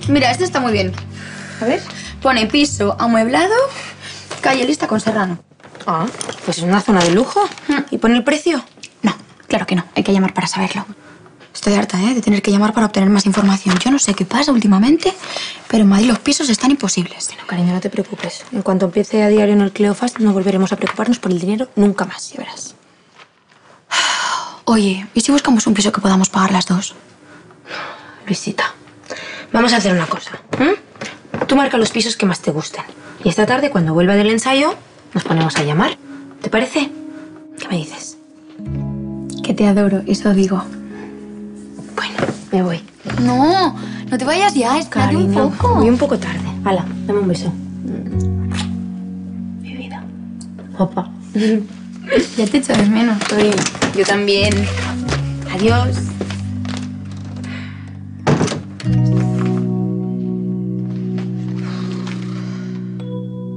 Mira, este está muy bien. A ver. Pone piso amueblado, calle Lista con Serrano. Ah, pues es una zona de lujo. ¿Y pone el precio? No, claro que no. Hay que llamar para saberlo. Estoy harta, de tener que llamar para obtener más información. Yo no sé qué pasa últimamente, pero en Madrid los pisos están imposibles. Bueno, cariño, no te preocupes. En cuanto empiece a diario en el Cleofast, no volveremos a preocuparnos por el dinero nunca más, ya verás. Oye, ¿y si buscamos un piso que podamos pagar las dos? Luisita, vamos a hacer una cosa. Tú marca los pisos que más te gusten. Y esta tarde, cuando vuelva del ensayo, nos ponemos a llamar. ¿Te parece? ¿Qué me dices? Que te adoro, eso digo. Bueno, me voy. No, no te vayas ya, espérate un poco. Voy un poco tarde. Hala, dame un beso. Mi vida. Opa. Ya te echo de menos. Yo también. Adiós.